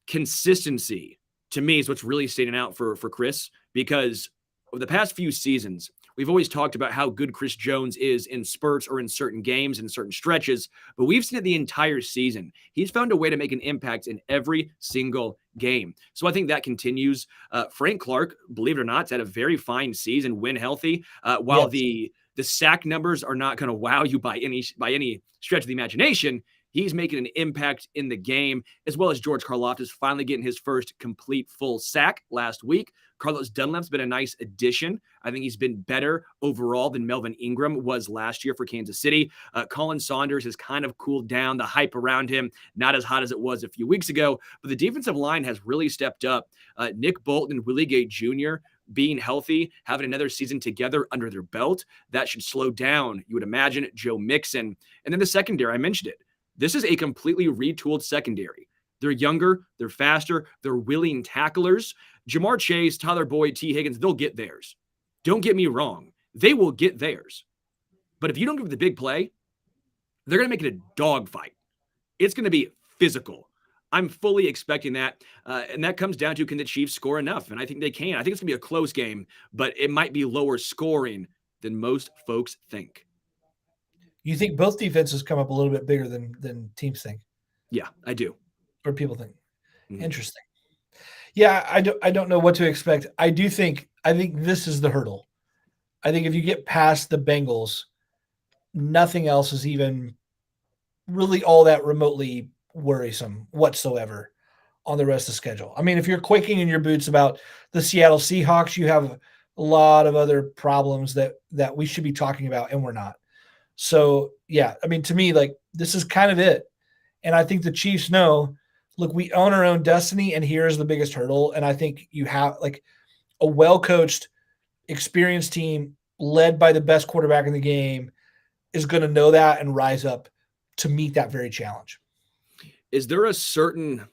consistency, to me, is what's really standing out for Chris, because over the past few seasons, we've always talked about how good Chris Jones is in spurts or in certain games and certain stretches, but we've seen it the entire season. He's found a way to make an impact in every single game. So I think that continues. Frank Clark, believe it or not, has had a very fine season when healthy, while the sack numbers are not going to wow you by any stretch of the imagination. He's making an impact in the game, as well as George Karlaftis finally getting his first complete full sack last week. Carlos Dunlap's been a nice addition. I think he's been better overall than Melvin Ingram was last year for Kansas City. Colin Saunders has kind of cooled down. The hype around him, not as hot as it was a few weeks ago, but the defensive line has really stepped up. Nick Bolton and Willie Gay Jr. being healthy, having another season together under their belt, that should slow down, you would imagine, Joe Mixon. And then the secondary, I mentioned it. This is a completely retooled secondary. They're younger, they're faster, they're willing tacklers. Jamar Chase, Tyler Boyd, T. Higgins, they'll get theirs. Don't get me wrong. They will get theirs. But if you don't give the big play, they're going to make it a dogfight. It's going to be physical. I'm fully expecting that. And that comes down to, can the Chiefs score enough? And I think they can. I think it's going to be a close game, but it might be lower scoring than most folks think. You think both defenses come up a little bit bigger than teams think? Yeah, I do. Or people think. Mm-hmm. Interesting. Yeah, I don't know what to expect. I think this is the hurdle. I think if you get past the Bengals, nothing else is even really all that remotely worrisome whatsoever on the rest of the schedule. I mean, if you're quaking in your boots about the Seattle Seahawks, you have a lot of other problems that we should be talking about, and we're not. So, yeah, I mean, to me, like, this is kind of it. And I think the Chiefs know, look, we own our own destiny, and here's the biggest hurdle. And I think you have, like, a well-coached, experienced team led by the best quarterback in the game is going to know that and rise up to meet that very challenge. Is there a certain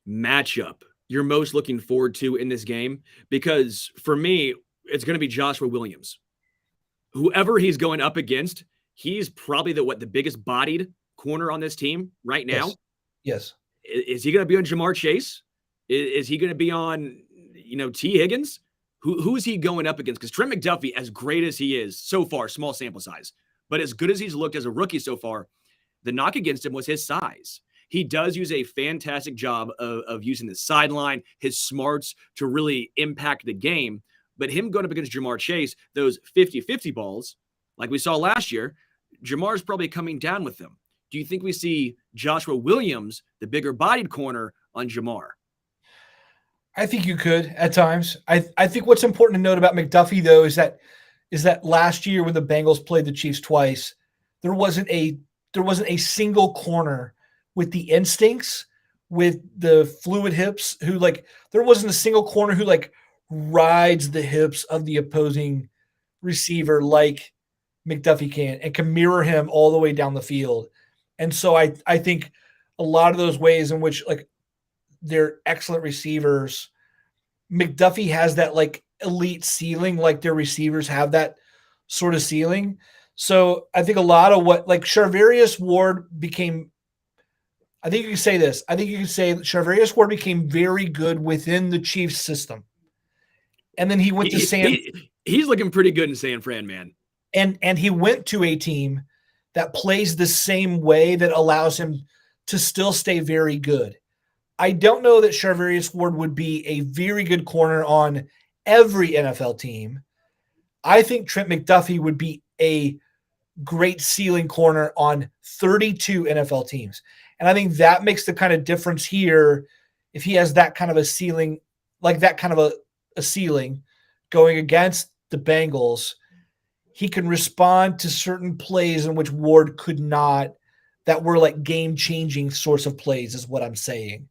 matchup you're most looking forward to in this game? Because for me, it's going to be Joshua Williams. Whoever he's going up against, he's probably the biggest bodied corner on this team right now. Yes. Is he going to be on Jamar Chase? Is he going to be on, T. Higgins? Who is he going up against? Because Trent McDuffie, as great as he is so far, small sample size, but as good as he's looked as a rookie so far, the knock against him was his size. He does use a fantastic job of using the sideline, his smarts to really impact the game. But him going up against Jamar Chase, those 50-50 balls, like we saw last year, Jamar's probably coming down with them. Do you think we see Joshua Williams, the bigger bodied corner, on Jamar? I think you could at times. I think what's important to note about McDuffie, though, is that last year when the Bengals played the Chiefs twice, there wasn't a single corner with the instincts, with the fluid hips, there wasn't a single corner who rides the hips of the opposing receiver like McDuffie can and can mirror him all the way down the field. And so I think a lot of those ways in which they're excellent receivers, McDuffie has that elite ceiling, like their receivers have that sort of ceiling. So I think a lot of what Charvarius Ward became, I think you can say this. I think you can say that Charvarius Ward became very good within the Chiefs system. And then he went to he's looking pretty good in San Fran, man. And he went to a team that plays the same way that allows him to still stay very good. I don't know that Charvarius Ward would be a very good corner on every NFL team. I think Trent McDuffie would be a great ceiling corner on 32 NFL teams. And I think that makes the kind of difference here if he has that kind of a ceiling, that kind of a ceiling going against the Bengals. He can respond to certain plays in which Ward could not, that were game-changing sorts of plays is what I'm saying.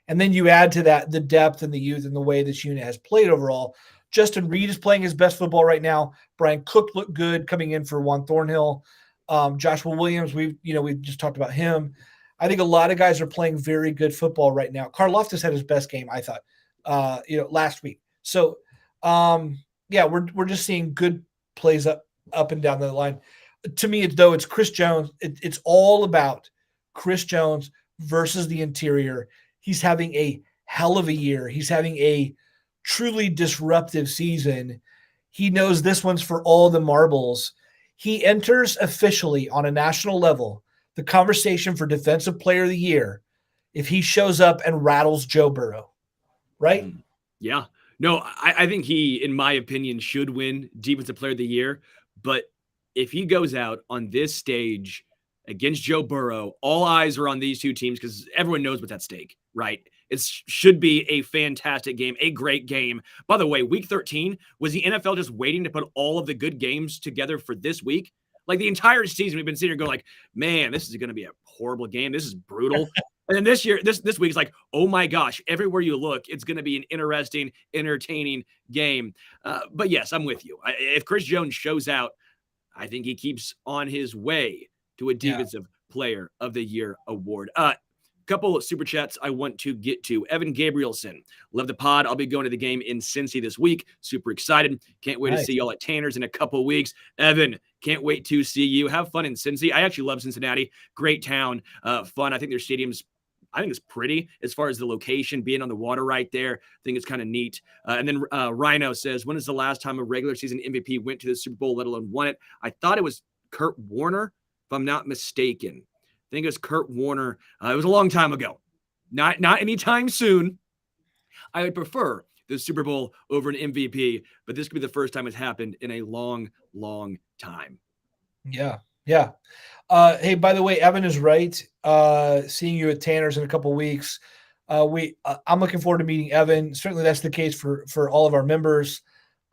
And then you add to that the depth and the youth and the way this unit has played overall. Justin Reed is playing his best football right now. Brian Cook looked good coming in for Juan Thornhill. Joshua Williams, we've just talked about him. I think a lot of guys are playing very good football right now. Karlaftis had his best game, I thought, last week. So, we're just seeing good plays up and down the line. To me, it's Chris Jones. It's all about Chris Jones versus the interior. He's having a hell of a year. He's having a truly disruptive season. He knows this one's for all the marbles. He enters officially on a national level the conversation for Defensive Player of the Year if he shows up and rattles Joe Burrow, right? Yeah. No, I think he, in my opinion, should win Defensive Player of the Year. But if he goes out on this stage against Joe Burrow, all eyes are on these two teams because everyone knows what's at stake, right? It should be a fantastic game, a great game. By the way, week 13, was the NFL just waiting to put all of the good games together for this week? The entire season, we've been sitting here going man, this is going to be a horrible game. This is brutal. And then this year, this week's oh my gosh, everywhere you look, it's going to be an interesting, entertaining game. But yes, I'm with you. If Chris Jones shows out, I think he keeps on his way to a Defensive Player of the Year award. couple of super chats I want to get to. Evan Gabrielson, love the pod. I'll be going to the game in Cincy this week. Super excited. Can't wait to see y'all at Tanner's in a couple weeks. Evan, can't wait to see you. Have fun in Cincy. I actually love Cincinnati. Great town. Fun. I think their stadium's it's pretty as far as the location, being on the water right there. I think it's kind of neat. And then Rhino says, when is the last time a regular season MVP went to the Super Bowl, let alone won it? I thought it was Kurt Warner, if I'm not mistaken. I think it was Kurt Warner. It was a long time ago. Not anytime soon. I would prefer the Super Bowl over an MVP, but this could be the first time it's happened in a long, long time. Yeah. Yeah. Hey, by the way, Evan is right. Seeing you at Tanner's in a couple weeks. I'm looking forward to meeting Evan. Certainly that's the case for all of our members,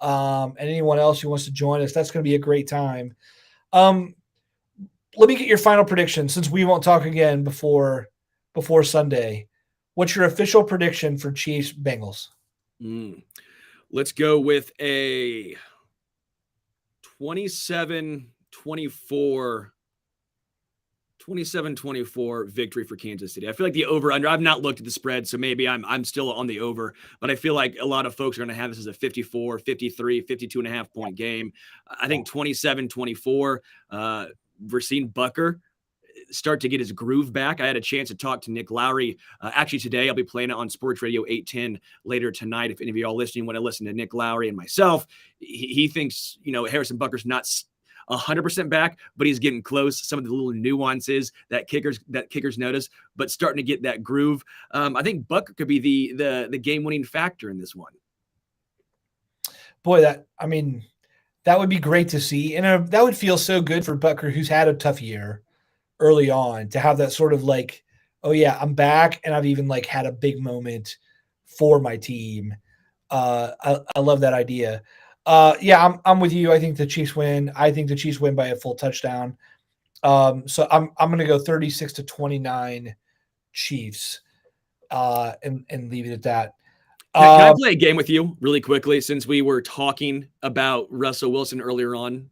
and anyone else who wants to join us. That's going to be a great time. Let me get your final prediction since we won't talk again before Sunday. What's your official prediction for Chiefs Bengals? Let's go with a 27-24 victory for Kansas City. I feel like the over-under, I've not looked at the spread, so maybe I'm still on the over, but I feel like a lot of folks are going to have this as a 54, 53, 52.5 point game. I think 27-24. We're seeing Butker start to get his groove back. I had a chance to talk to Nick Lowry. Actually, today I'll be playing it on Sports Radio 810 later tonight. If any of y'all listening want to listen to Nick Lowry and myself, he thinks, Harrison Butker's not 100% back, but he's getting close. Some of the little nuances that kickers notice, but starting to get that groove. I think Butker could be the game-winning factor in this one. Boy, that would be great to see. And that would feel so good for Butker, who's had a tough year early on, to have that sort of like, oh yeah, I'm back. And I've even like had a big moment for my team. I love that idea. Yeah, I'm with you. I think the Chiefs win. I think the Chiefs win by a full touchdown. So I'm going to go 36-29 Chiefs, and leave it at that. Can I play a game with you really quickly since we were talking about Russell Wilson earlier on?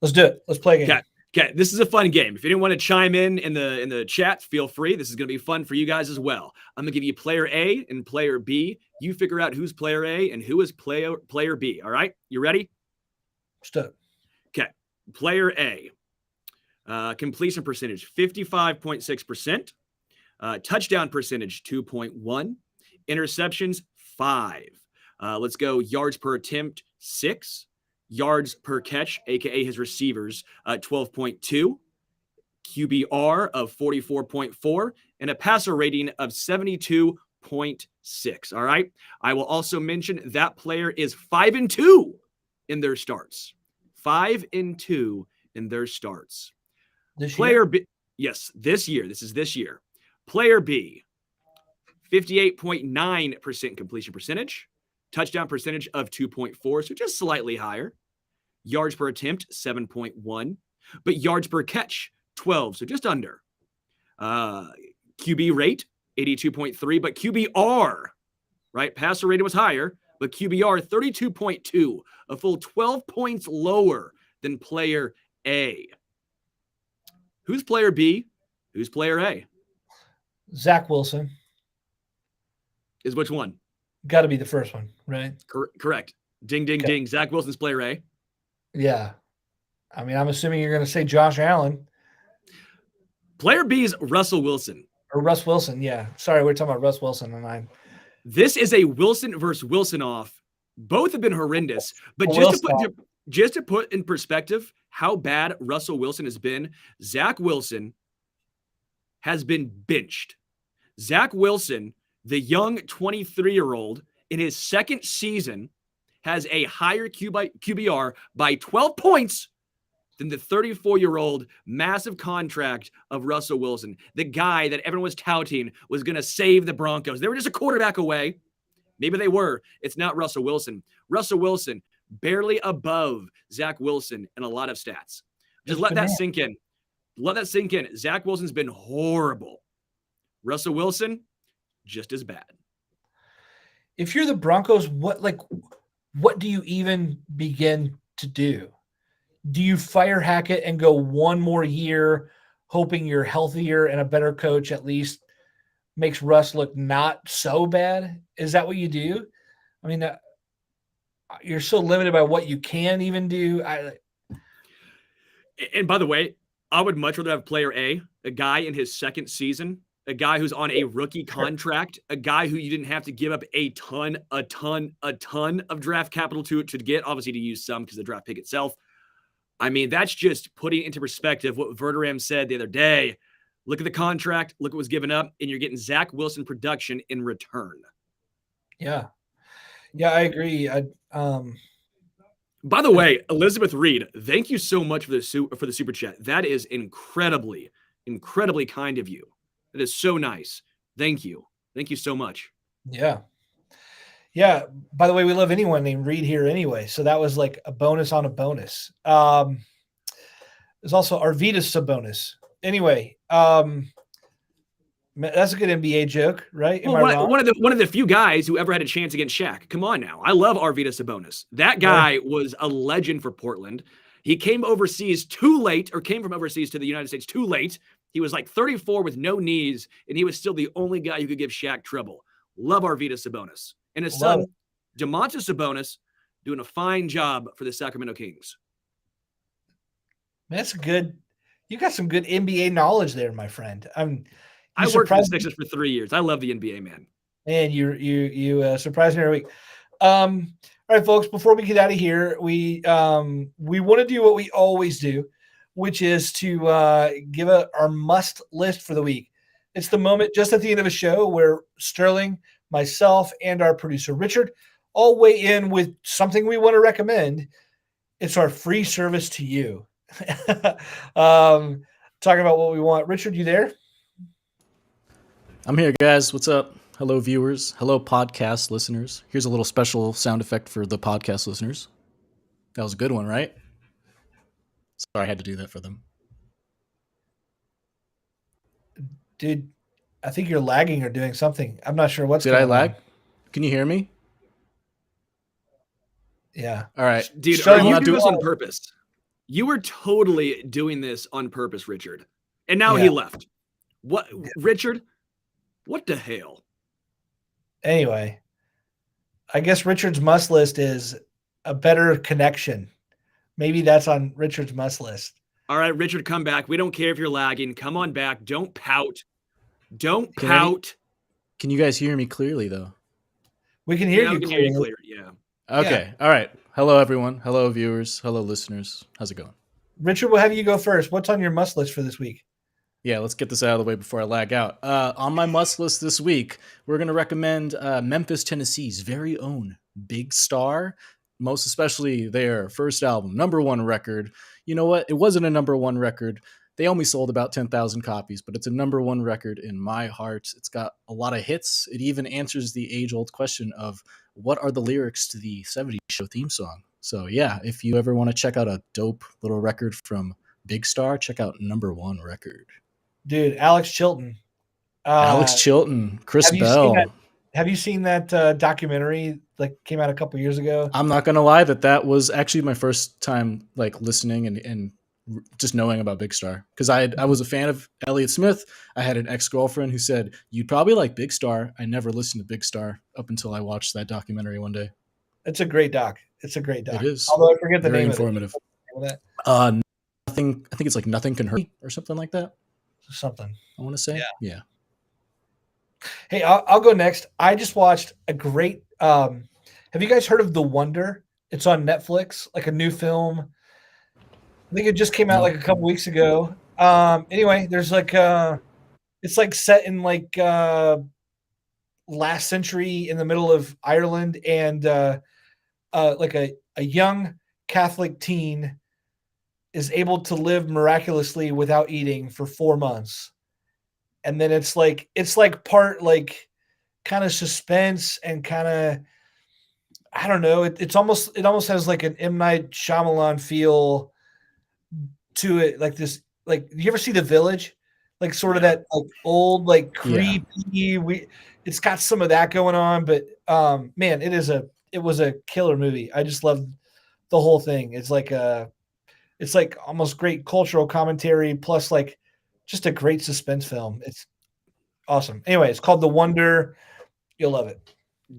Let's do it. Let's play a game. Okay. This is a fun game. If you didn't want to chime in the chat, feel free. This is going to be fun for you guys as well. I'm going to give you player A and player B. You figure out who's player A and who is player B. All right? You ready? Let's do it. Okay. Player A. Completion percentage, 55.6%. Touchdown percentage, 2.1. Interceptions, 5. Let's go yards per attempt, 6. Yards per catch, a.k.a. his receivers, 12.2. QBR of 44.4. And a passer rating of 72.6. All right? I will also mention that player is 5-2 in their starts. 5-2 in their starts. Player B, yes, this year. This is this year. Player B, 58.9% completion percentage, touchdown percentage of 2.4, so just slightly higher. Yards per attempt, 7.1, but yards per catch, 12, so just under. QB rate, 82.3, but QBR, right? Passer rating was higher, but QBR, 32.2, a full 12 points lower than player A. Who's player B? Who's player A? Zach Wilson. Is which one? Got to be the first one, right? Correct. Ding, ding, ding. Zach Wilson's player A. Yeah. I'm assuming you're going to say Josh Allen. Player B is Russell Wilson. Or Russ Wilson, yeah. Sorry, we're talking about Russ Wilson. And this is a Wilson versus Wilson off. Both have been horrendous. But just to put in perspective how bad Russell Wilson has been, Zach Wilson has been benched. Zach Wilson, the young 23-year-old, in his second season, has a higher QBR by 12 points than the 34-year-old massive contract of Russell Wilson, the guy that everyone was touting was going to save the Broncos. They were just a quarterback away. Maybe they were. It's not Russell Wilson. Russell Wilson, barely above Zach Wilson in a lot of stats. Just let that sink in. Let that sink in. Zach Wilson's been horrible. Russell Wilson, just as bad. If you're the Broncos, what do you even begin to do? Do you fire Hackett and go one more year, hoping you're healthier and a better coach at least makes Russ look not so bad. Is that what you do? I mean, you're so limited by what you can even do. And by the way, I would much rather have player a guy in his second season, a guy who's on a rookie contract, a guy who you didn't have to give up a ton of draft capital to get, obviously to use some because the draft pick itself. I mean, that's just putting into perspective what Verderame said the other day. Look at the contract, look what was given up, and you're getting Zach Wilson production in return. Yeah. Yeah, I agree. By the way, Elizabeth Reed, thank you so much for the super chat. That is incredibly kind of you. That is so nice. Thank you so much. Yeah. Yeah. By the way, we love anyone named Reed here anyway, so that was like a bonus on a bonus. There's also Arvidas Sabonis. Anyway, that's a good NBA joke, right? Well, one of the few guys who ever had a chance against Shaq. Come on now. I love Arvydas Sabonis. That guy was a legend for Portland. He came from overseas to the United States too late. He was like 34 with no knees, and he was still the only guy who could give Shaq trouble. Love Arvydas Sabonis. And his son, Domantas Sabonis, doing a fine job for the Sacramento Kings. That's good. You got some good NBA knowledge there, my friend. I worked for the Sixers for 3 years. I love the NBA, man. And you surprise me every week. All right, folks. Before we get out of here, we want to do what we always do, which is to give our must list for the week. It's the moment just at the end of a show where Sterling, myself, and our producer Richard all weigh in with something we want to recommend. It's our free service to you. Talking about what we want. Richard, you there? I'm here, guys. What's up? Hello, viewers. Hello, podcast listeners. Here's a little special sound effect for the podcast listeners. That was a good one, right? Sorry, I had to do that for them. Dude, I think you're lagging or doing something. I'm not sure what's going on. Did I lag? Can you hear me? Yeah. All right. Dude, so are you doing this on purpose? You were totally doing this on purpose, Richard. And now he left. What, Richard? What the hell? Anyway, I guess Richard's must list is a better connection. Maybe that's on Richard's must list. All right, Richard, come back. We don't care if you're lagging. Come on back. Don't pout. Don't pout. Can you guys hear me clearly, though? We can hear you clearly. Yeah. Okay. Yeah. All right. Hello, everyone. Hello, viewers. Hello, listeners. How's it going? Richard, we'll have you go first. What's on your must list for this week? Yeah, let's get this out of the way before I lag out. On my must list this week, we're going to recommend Memphis, Tennessee's very own Big Star, most especially their first album, #1 record. You know what? It wasn't a #1 record. They only sold about 10,000 copies, but it's a #1 record in my heart. It's got a lot of hits. It even answers the age-old question of what are the lyrics to the 70s show theme song. So yeah, if you ever want to check out a dope little record from Big Star, check out #1 record. Dude, Alex Chilton. Chris Bell. Have you seen that documentary that came out a couple years ago? I'm not going to lie that was actually my first time like listening and just knowing about Big Star, because I was a fan of Elliott Smith. I had an ex-girlfriend who said, "You'd probably like Big Star." I never listened to Big Star up until I watched that documentary one day. It's a great doc. It is. Although I forget the name informative. Of it. I think it's like Nothing Can Hurt Me or something like that. Something I want to say. Yeah. Hey, I'll go next. I just watched a great. Have you guys heard of The Wonder? It's on Netflix, like a new film. I think it just came out like a couple weeks ago. Anyway, there's like it's like set in like last century in the middle of Ireland, and like a young Catholic teen is able to live miraculously without eating for 4 months. And then it's like part like kind of suspense and kind of, I don't know. It almost has like an M. Night Shyamalan feel to it. Like this, like, you ever see The Village? Like sort of that like old, like creepy, it's got some of that going on, but man, it was a killer movie. I just loved the whole thing. It's like almost great cultural commentary plus like just a great suspense film. Awesome. Anyway, it's called The Wonder. You'll love it.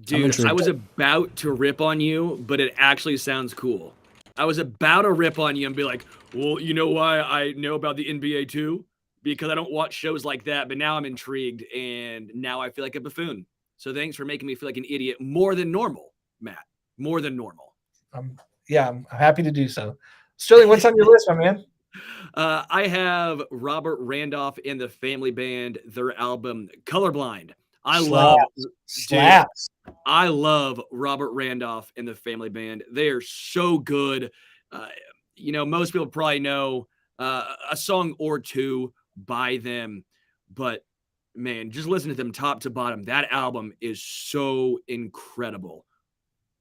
Dude, I was about to rip on you, but it actually sounds cool. I was about to rip on you and be like, well, you know why I know about the NBA too? Because I don't watch shows like that, but now I'm intrigued and now I feel like a buffoon. So thanks for making me feel like an idiot more than normal, Matt. More than normal. I'm happy to do so. Sterling, what's on your list, my man? I have Robert Randolph and the Family Band, their album Colorblind. I love Robert Randolph and the Family Band. They are so good. Most people probably know a song or two by them, but man, just listen to them top to bottom. That album is so incredible.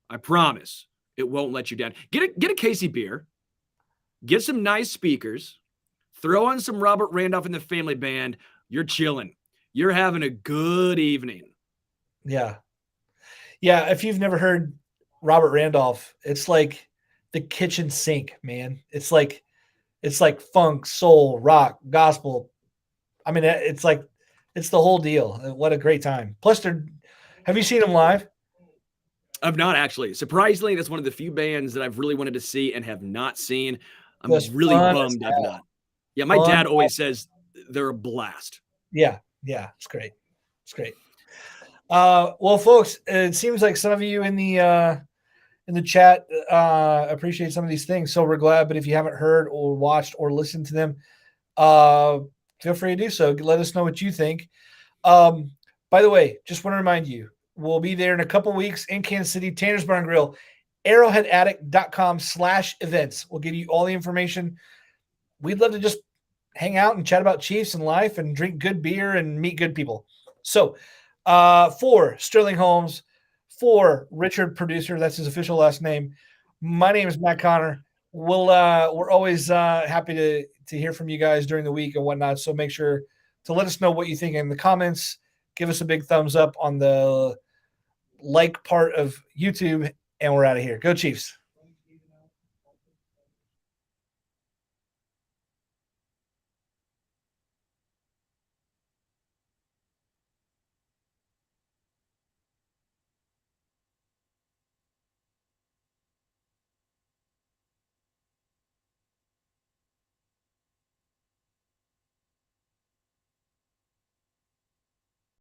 I promise it won't let you down. Get a Casey beer, get some nice speakers, throw on some Robert Randolph and the Family Band. You're chilling. You're having a good evening. Yeah. Yeah. If you've never heard Robert Randolph, it's like the kitchen sink, man. It's like funk, soul, rock, gospel. I mean, it's the whole deal. What a great time. Plus, have you seen them live? I've not actually. Surprisingly, that's one of the few bands that I've really wanted to see and have not seen. I'm really bummed I've not. Yeah, my dad always says they're a blast. Yeah. It's great. Well, folks, it seems like some of you in the chat appreciate some of these things, so we're glad. But if you haven't heard or watched or listened to them, feel free to do so. Let us know what you think. By the way, just want to remind you, we'll be there in a couple weeks in Kansas City, Tanner's Bar and Grill, arrowheadaddict.com/events. We'll give you all the information. We'd love to just hang out and chat about Chiefs and life and drink good beer and meet good people. So for Sterling Holmes, for Richard Producer, that's his official last name, my name is Matt Conner. We're always happy to hear from you guys during the week and whatnot. So make sure to let us know what you think in the comments. Give us a big thumbs up on the like part of YouTube, and we're out of here. Go Chiefs.